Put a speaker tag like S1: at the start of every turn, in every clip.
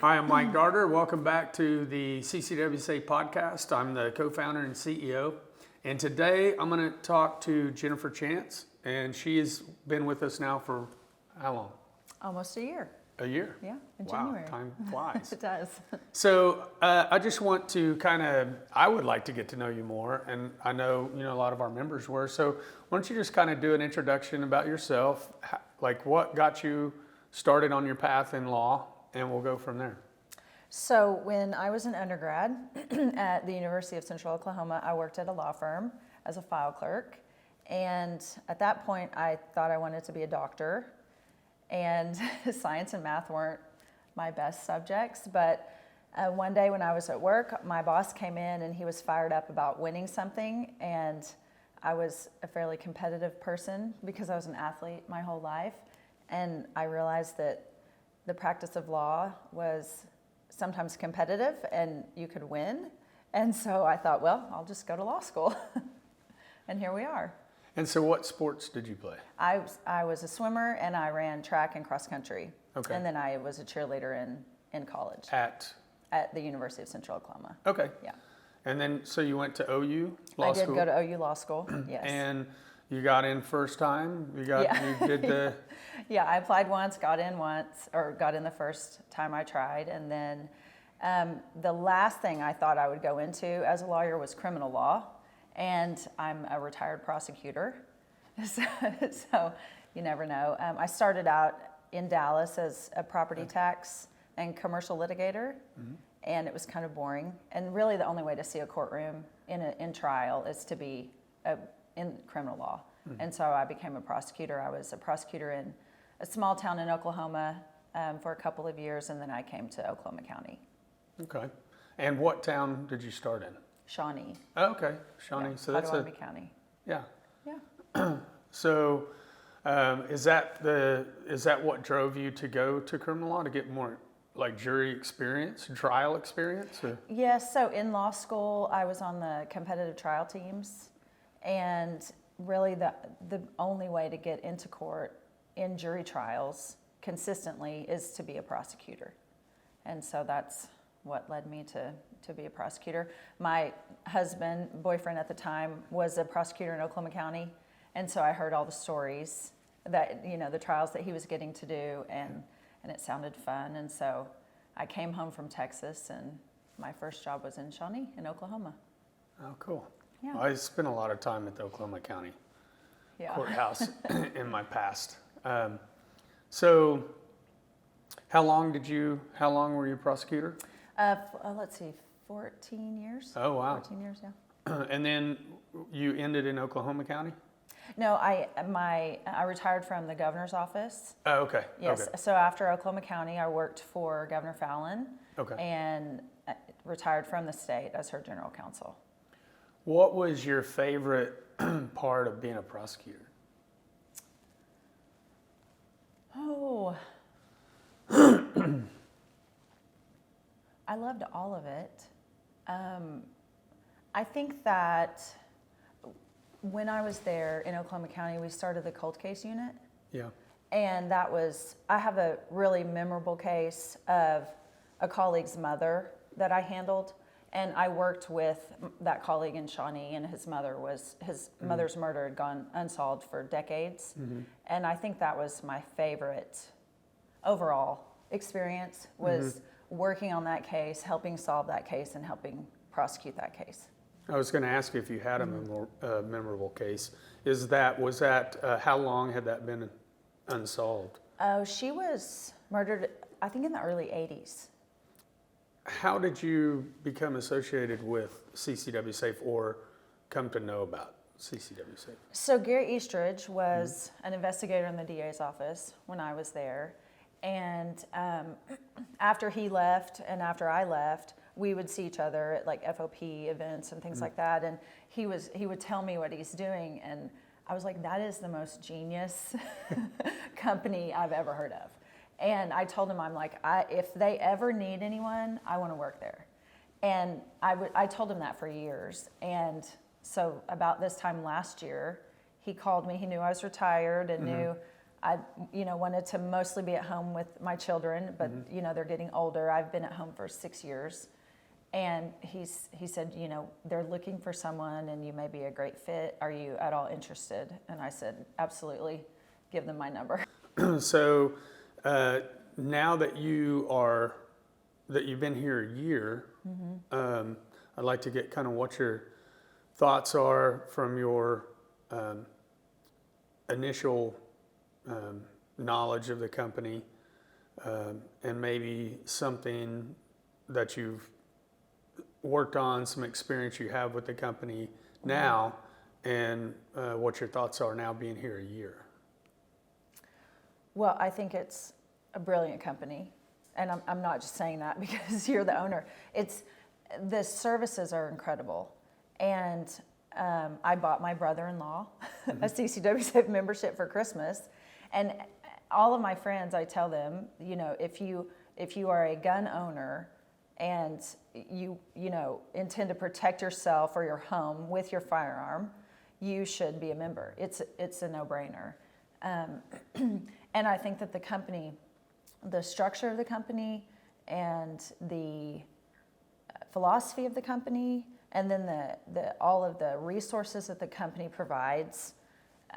S1: Hi, I'm Mike Darter. Welcome back to the CCW Safe podcast. I'm the co-founder and CEO. And today I'm going to talk to Jennifer Chance. And she has been with us now for how long?
S2: Almost a year.
S1: A year?
S2: Yeah, in
S1: wow,
S2: January.
S1: Time flies.
S2: It does.
S1: So I just want to I would like to get to know you more. And I know, a lot of our members were. So why don't you just kind of do an introduction about yourself, like what got you started on your path in law, and we'll go from there.
S2: So when I was an undergrad at the University of Central Oklahoma, I worked at a law firm as a file clerk. And at that point, I thought I wanted to be a doctor. And science and math weren't my best subjects. But one day when I was at work, my boss came in and he was fired up about winning something. And I was a fairly competitive person because I was an athlete my whole life. And I realized that the practice of law was sometimes competitive and you could win. And so I thought, well, I'll just go to law school. And here we are.
S1: And so what sports did you play?
S2: I was a swimmer and I ran track and cross country.
S1: Okay.
S2: And then I was a cheerleader in college.
S1: At
S2: the University of Central Oklahoma.
S1: Okay.
S2: Yeah.
S1: And then, so you went to OU Law School?
S2: I did go to OU Law School, yes.
S1: And you got in first time? You did the...
S2: Yeah, I applied once, got in the first time I tried. And then the last thing I thought I would go into as a lawyer was criminal law. And I'm a retired prosecutor, so you never know. I started out in Dallas as a property tax and commercial litigator, and it was kind of boring. And really the only way to see a courtroom in trial is to be in criminal law. And so I became a prosecutor. I was a prosecutor in a small town in Oklahoma for a couple of years, and then I came to Oklahoma County.
S1: Okay. And what town did you start in?
S2: Shawnee.
S1: Oh, okay, Shawnee.
S2: Yeah,
S1: so that's
S2: Potawatomi County.
S1: Yeah.
S2: Yeah.
S1: So, is that what drove you to go to criminal law, to get more like jury experience, trial experience? Or?
S2: Yes. So in law school, I was on the competitive trial teams, and really the only way to get into court in jury trials consistently is to be a prosecutor, and so that's what led me to be a prosecutor. My boyfriend at the time, was a prosecutor in Oklahoma County, and so I heard all the stories that, the trials that he was getting to do, and it sounded fun, and so I came home from Texas, and my first job was in Shawnee in Oklahoma.
S1: Oh, cool.
S2: Yeah.
S1: Well, I spent a lot of time at the Oklahoma County courthouse in my past. So how long were you a prosecutor?
S2: Let's see, 14 years.
S1: Oh, wow.
S2: 14 years, yeah.
S1: And then you ended in Oklahoma County?
S2: No, I retired from the governor's office.
S1: Oh, okay.
S2: Yes.
S1: Okay.
S2: So after Oklahoma County, I worked for Governor Fallin.
S1: Okay.
S2: And retired from the state as her general counsel.
S1: What was your favorite part of being a prosecutor?
S2: Oh. I loved all of it. I think that when I was there in Oklahoma County, we started the cold case unit.
S1: Yeah.
S2: And I have a really memorable case of a colleague's mother that I handled. And I worked with that colleague in Shawnee, and his mother's murder had gone unsolved for decades. And I think that was my favorite overall experience, was working on that case, helping solve that case, and helping prosecute that case.
S1: I was going to ask you if you had a memorable case. Was that how long had that been unsolved?
S2: Oh, she was murdered, I think, in the early 80s.
S1: How did you become associated with CCW Safe or come to know about CCW Safe?
S2: So Gary Eastridge was an investigator in the DA's office when I was there. And after he left and after I left, we would see each other at like FOP events and things like that. And he would tell me what he's doing. And I was like, that is the most genius company I've ever heard of. And I told him, I'm like, if they ever need anyone, I want to work there. And I told him that for years. And so about this time last year, he called me. He knew I was retired and knew I, wanted to mostly be at home with my children, but, they're getting older. I've been at home for 6 years. And he said, they're looking for someone and you may be a great fit. Are you at all interested? And I said, absolutely, give them my number.
S1: So now that you've been here a year, I'd like to get kind of what your thoughts are from your initial knowledge of the company, and maybe something that you've worked on, some experience you have with the company now, and what your thoughts are now being here a year.
S2: Well, I think it's a brilliant company, and I'm not just saying that because you're the owner. The services are incredible, and I bought my brother-in-law a CCW Safe membership for Christmas, and all of my friends, I tell them, if you are a gun owner and you intend to protect yourself or your home with your firearm, you should be a member. It's a no-brainer. And I think that the company, the structure of the company and the philosophy of the company, and then all of the resources that the company provides,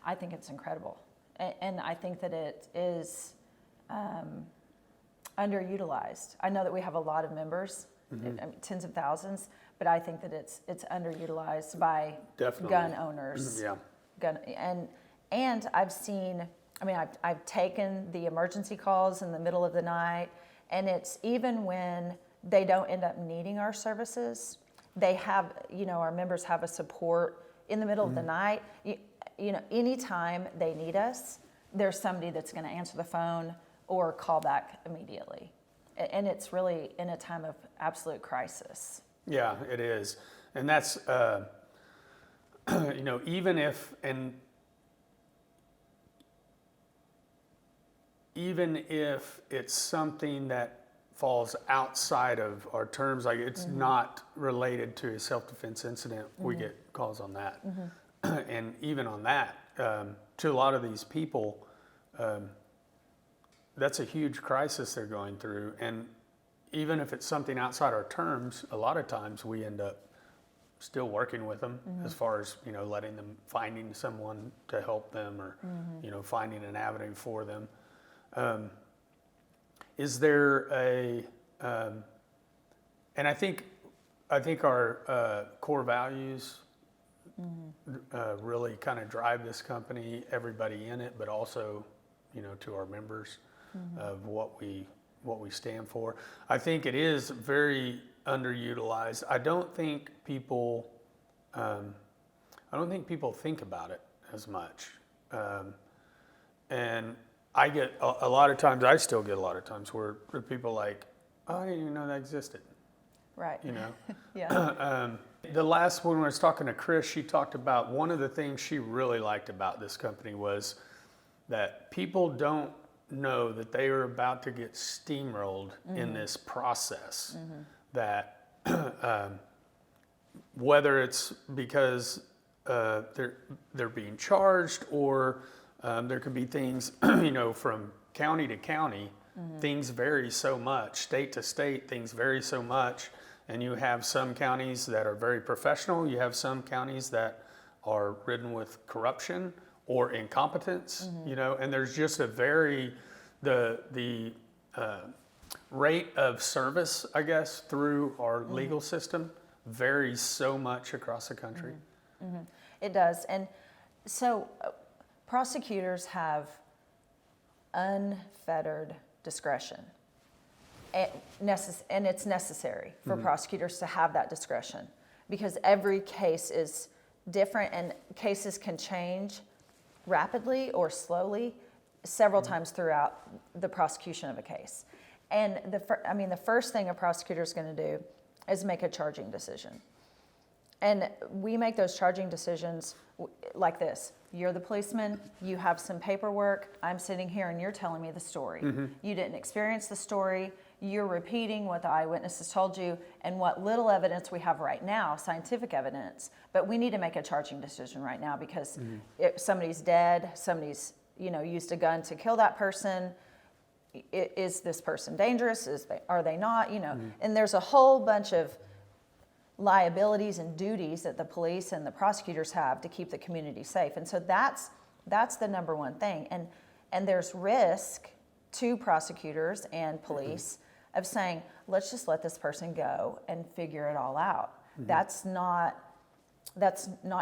S2: I think it's incredible. And I think that it is underutilized. I know that we have a lot of members, tens of thousands, but I think that it's underutilized by gun owners.
S1: Yeah.
S2: And I've seen, I've taken the emergency calls in the middle of the night, and it's even when they don't end up needing our services, they have, our members have a support in the middle of the night. Anytime they need us, there's somebody that's going to answer the phone or call back immediately. And it's really in a time of absolute crisis.
S1: Yeah, it is. And that's, even if it's something that falls outside of our terms, like it's not related to a self-defense incident, we get calls on that. And even on that, to a lot of these people, that's a huge crisis they're going through. And even if it's something outside our terms, a lot of times we end up still working with them as far as, letting them, finding someone to help them or, finding an avenue for them. Is there and I think our core values really kind of drive this company, everybody in it, but also, to our members of what we stand for. I think it is very underutilized. I don't think people think about it as much. And I get a lot of times, I still get a lot of times where people like, oh, I didn't even know that existed.
S2: Right.
S1: Yeah. The last one when I was talking to Chris, she talked about one of the things she really liked about this company was that people don't know that they are about to get steamrolled in this process. That whether it's because they're being charged or there could be things, from county to county, things vary so much, state to state, things vary so much. And you have some counties that are very professional. You have some counties that are ridden with corruption or incompetence, and there's just the rate of service, I guess, through our legal system varies so much across the country.
S2: It does. And so prosecutors have unfettered discretion. And it's necessary for prosecutors to have that discretion because every case is different and cases can change rapidly or slowly several times throughout the prosecution of a case. And the first thing a prosecutor is going to do is make a charging decision. And we make those charging decisions like this. You're the policeman, you have some paperwork, I'm sitting here and you're telling me the story. You didn't experience the story, you're repeating what the eyewitnesses told you and what little evidence we have right now, scientific evidence, but we need to make a charging decision right now because somebody's dead, somebody's used a gun to kill that person. Is this person dangerous? Are they not? And there's a whole bunch of liabilities and duties that the police and the prosecutors have to keep the community safe. And so that's the number one thing. And there's risk to prosecutors and police of saying, let's just let this person go and figure it all out. That's not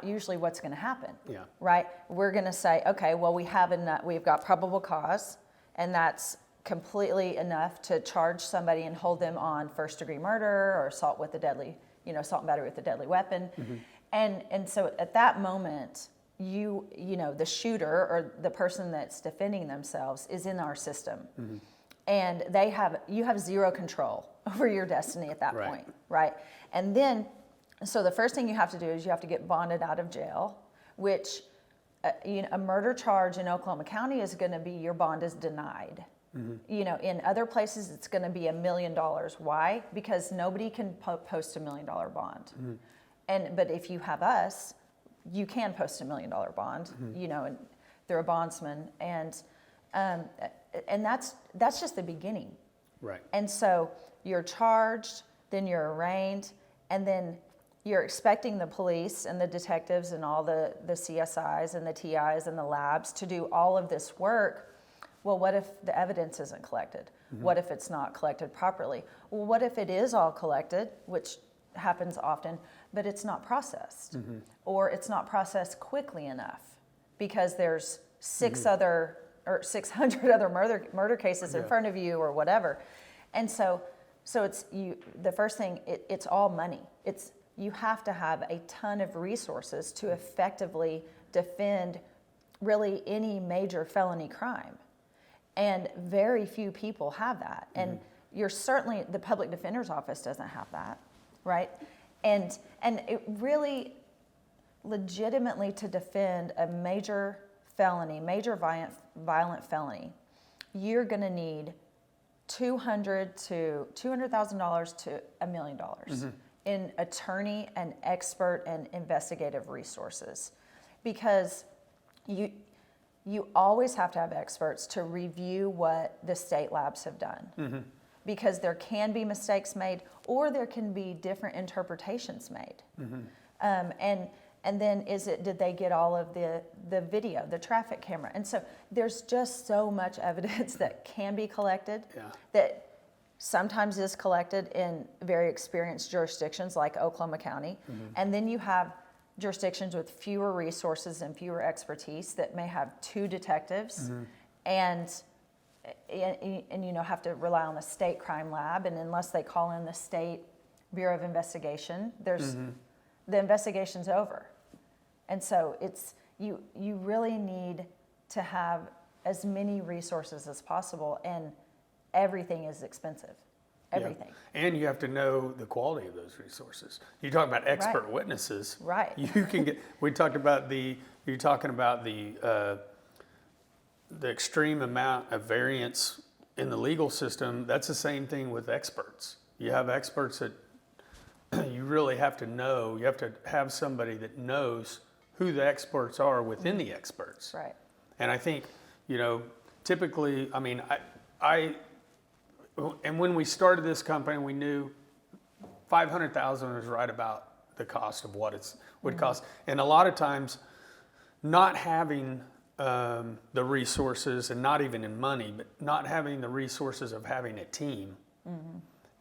S2: usually what's going to happen.
S1: Yeah.
S2: Right? We're going to say, okay, well, we've got probable cause, and that's completely enough to charge somebody and hold them on first-degree murder or assault and battery with a deadly weapon. And so at that moment, the shooter or the person that's defending themselves is in our system. And you have zero control over your destiny at that point, right? And then, so the first thing you have to do is you have to get bonded out of jail, which a murder charge in Oklahoma County is going to be, your bond is denied. In other places, it's going to be $1 million. Why? Because nobody can post $1 million bond. But if you have us, you can post $1 million bond, and through a bondsman. And that's just the beginning.
S1: Right.
S2: And so you're charged, then you're arraigned, and then you're expecting the police and the detectives and all the CSIs and the TIs and the labs to do all of this work. Well, what if the evidence isn't collected? What if it's not collected properly? Well, what if it is all collected, which happens often, but it's not processed? Or it's not processed quickly enough because there's 600 other murder cases in front of you or whatever. And so it's the first thing, it's all money. You have to have a ton of resources to effectively defend really any major felony crime. And very few people have that. And the public defender's office doesn't have that, right? And it really, legitimately, to defend a major violent felony, you're going to need $200,000 to $1 million in attorney and expert and investigative resources, because you always have to have experts to review what the state labs have done, because there can be mistakes made, or there can be different interpretations made. And then did they get all of the video, the traffic camera? And so there's just so much evidence that can be collected that sometimes is collected in very experienced jurisdictions like Oklahoma County. And then you have jurisdictions with fewer resources and fewer expertise that may have 2 detectives and have to rely on the state crime lab, and unless they call in the state Bureau of Investigation, the investigation's over. And so you really need to have as many resources as possible, and everything is expensive. Everything.
S1: Yeah. And you have to know the quality of those resources. You talk about expert witnesses.
S2: Right.
S1: You can get. You're talking about the extreme amount of variance in the legal system. That's the same thing with experts. You have experts that you really have to know. You have to have somebody that knows who the experts are within the experts.
S2: Right.
S1: And I think, typically, and when we started this company, we knew $500,000 was right about the cost of what it would cost. And a lot of times, not having the resources, and not even in money, but not having the resources of having a team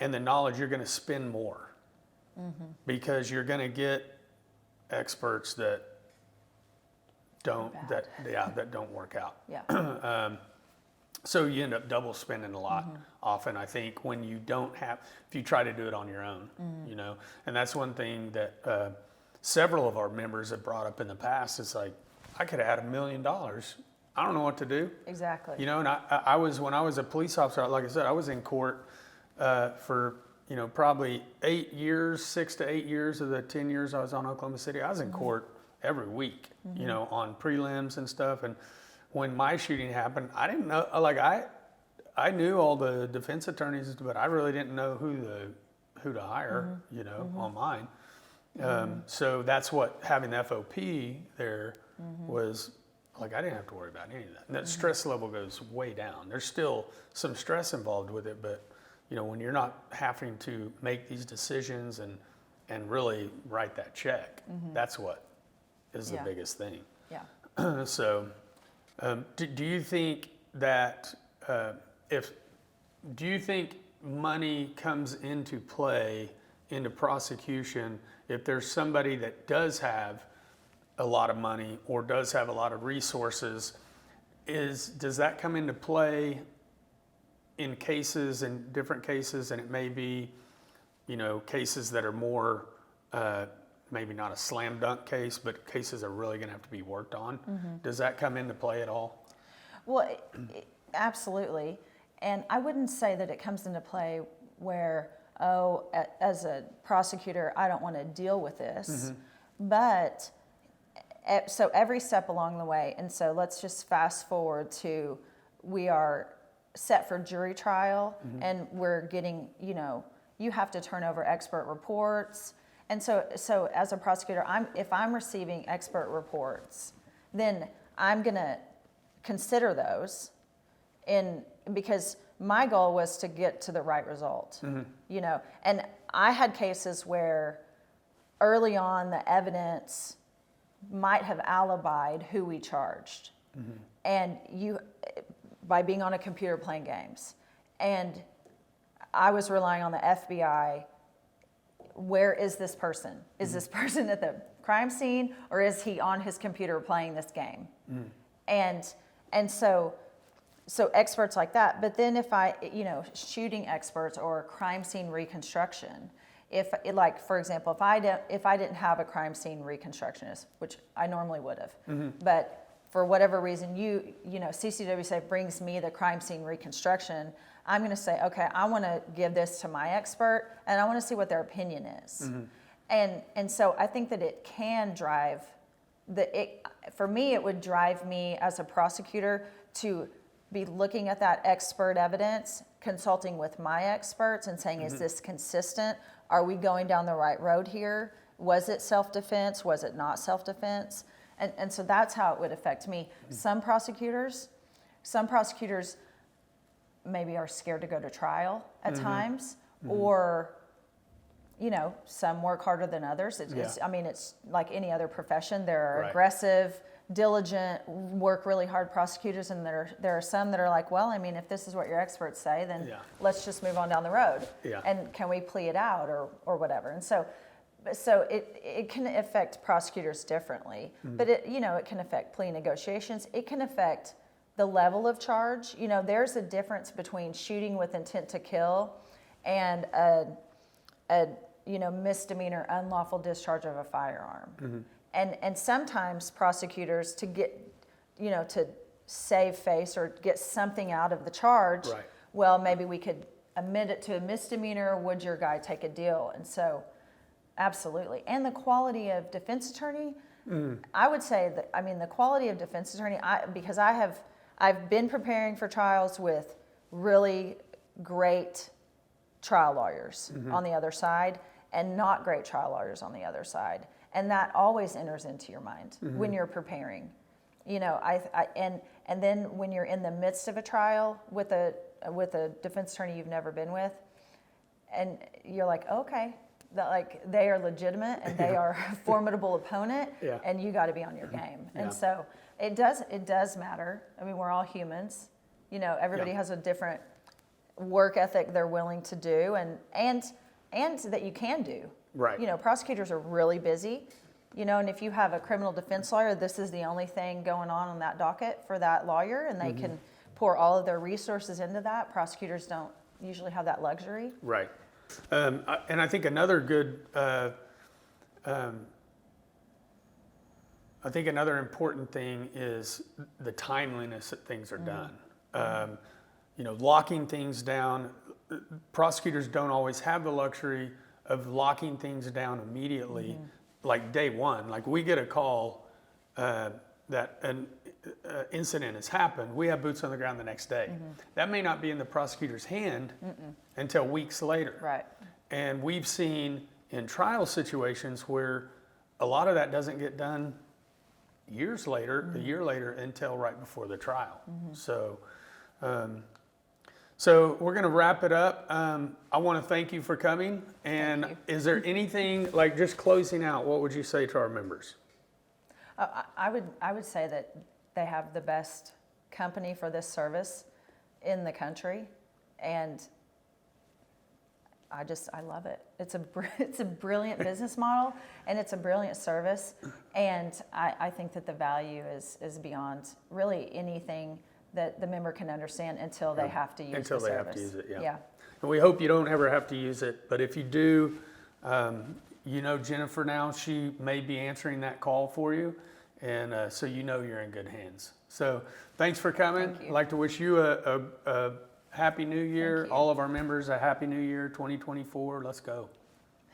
S1: and the knowledge, you're going to spend more because you're going to get experts that don't work out.
S2: Yeah.
S1: So you end up double spending a lot often, I think, when you if you try to do it on your own, and that's one thing that several of our members have brought up in the past. It's like, I could add $1 million. I don't know what to do.
S2: Exactly.
S1: And when I was a police officer, like I said, I was in court for, probably 8 years, 6 to 8 years of the 10 years I was on Oklahoma City. I was in court every week, on prelims and stuff. And when my shooting happened, I didn't know, I knew all the defense attorneys, but I really didn't know who to hire, on mine. So that's what having the FOP there was like I didn't have to worry about any of that. And that stress level goes way down. There's still some stress involved with it, but when you're not having to make these decisions and really write that check, that's what is the biggest thing.
S2: Yeah.
S1: So, do you think that do you think money comes into play into prosecution if there's somebody that does have a lot of money or does have a lot of resources? Does that come into play in different cases, and it may be, cases that are more, maybe not a slam dunk case, but cases are really going to have to be worked on? Does that come into play at all?
S2: Well, absolutely. And I wouldn't say that it comes into play where, as a prosecutor, I don't want to deal with this. But so every step along the way, and so let's just fast forward to, we are set for jury trial, and we're getting, you have to turn over expert reports. And so as a prosecutor, if I'm receiving expert reports, then I'm going to consider those, because my goal was to get to the right result. And I had cases where early on the evidence might have alibied who we charged, and by being on a computer playing games, and I was relying on the FBI. Where is this person? Is this person at the crime scene, or is he on his computer playing this game? And so experts like that. But then if shooting experts or crime scene reconstruction, for example, if I didn't have a crime scene reconstructionist, which I normally would have, but for whatever reason, CCW Safe brings me the crime scene reconstruction, I'm going to say, okay, I want to give this to my expert, and I want to see what their opinion is. And so I think that it can drive for me, it would drive me as a prosecutor to be looking at that expert evidence, consulting with my experts and saying, is this consistent? Are we going down the right road here? Was it self-defense? Was it not self-defense? And so that's how it would affect me. Some prosecutors maybe are scared to go to trial at times, or some work harder than others. It's like any other profession. There are aggressive, diligent, work really hard prosecutors, and there are some that are like, well, if this is what your experts say, then let's just move on down the road. And can we plea it out or whatever? And so it can affect prosecutors differently, but it can affect plea negotiations. It can affect the level of charge. There's a difference between shooting with intent to kill and a misdemeanor unlawful discharge of a firearm. And sometimes prosecutors, to get, to save face or get something out of the charge, well, maybe we could admit it to a misdemeanor. Would your guy take a deal? And so, absolutely. And the quality of defense attorney, I would say that, the quality of defense attorney, because I've been preparing for trials with really great trial lawyers on the other side and not great trial lawyers on the other side. And that always enters into your mind when you're preparing. And then when you're in the midst of a trial with a defense attorney you've never been with, and you're like, okay, they are legitimate and they are a formidable opponent, and you got to be on your game. And so it does matter. We're all humans. Everybody has a different work ethic they're willing to do, and that you can do. Prosecutors are really busy, and if you have a criminal defense lawyer, this is the only thing going on that docket for that lawyer, and they can pour all of their resources into that. Prosecutors don't usually have that luxury.
S1: Right. And I think another good, another important thing is the timeliness that things are done. Locking things down. Prosecutors don't always have the luxury of locking things down immediately, like day one. Like we get a call that an incident has happened, we have boots on the ground the next day. That may not be in the prosecutor's hand until weeks later.
S2: Right.
S1: And we've seen in trial situations where a lot of that doesn't get done years later, a year later, until right before the trial. So, so we're going to wrap it up. I want to thank you for coming. And
S2: Thank
S1: is there anything, like just closing out, what would you say to our members?
S2: I would say that they have the best company for this service in the country, and I love it. It's a brilliant business model, and it's a brilliant service, and I think that the value is beyond really anything that the member can understand until they have to use
S1: Until
S2: the
S1: they
S2: service.
S1: have to use it, yeah.
S2: Yeah.
S1: And we hope you don't ever have to use it, but if you do, you know Jennifer now, she may be answering that call for you, and so you know you're in good hands. So thanks for coming.
S2: Thank you.
S1: I'd like to wish you a Happy New Year.
S2: Thank you.
S1: All of our members a Happy New Year 2024. Let's go.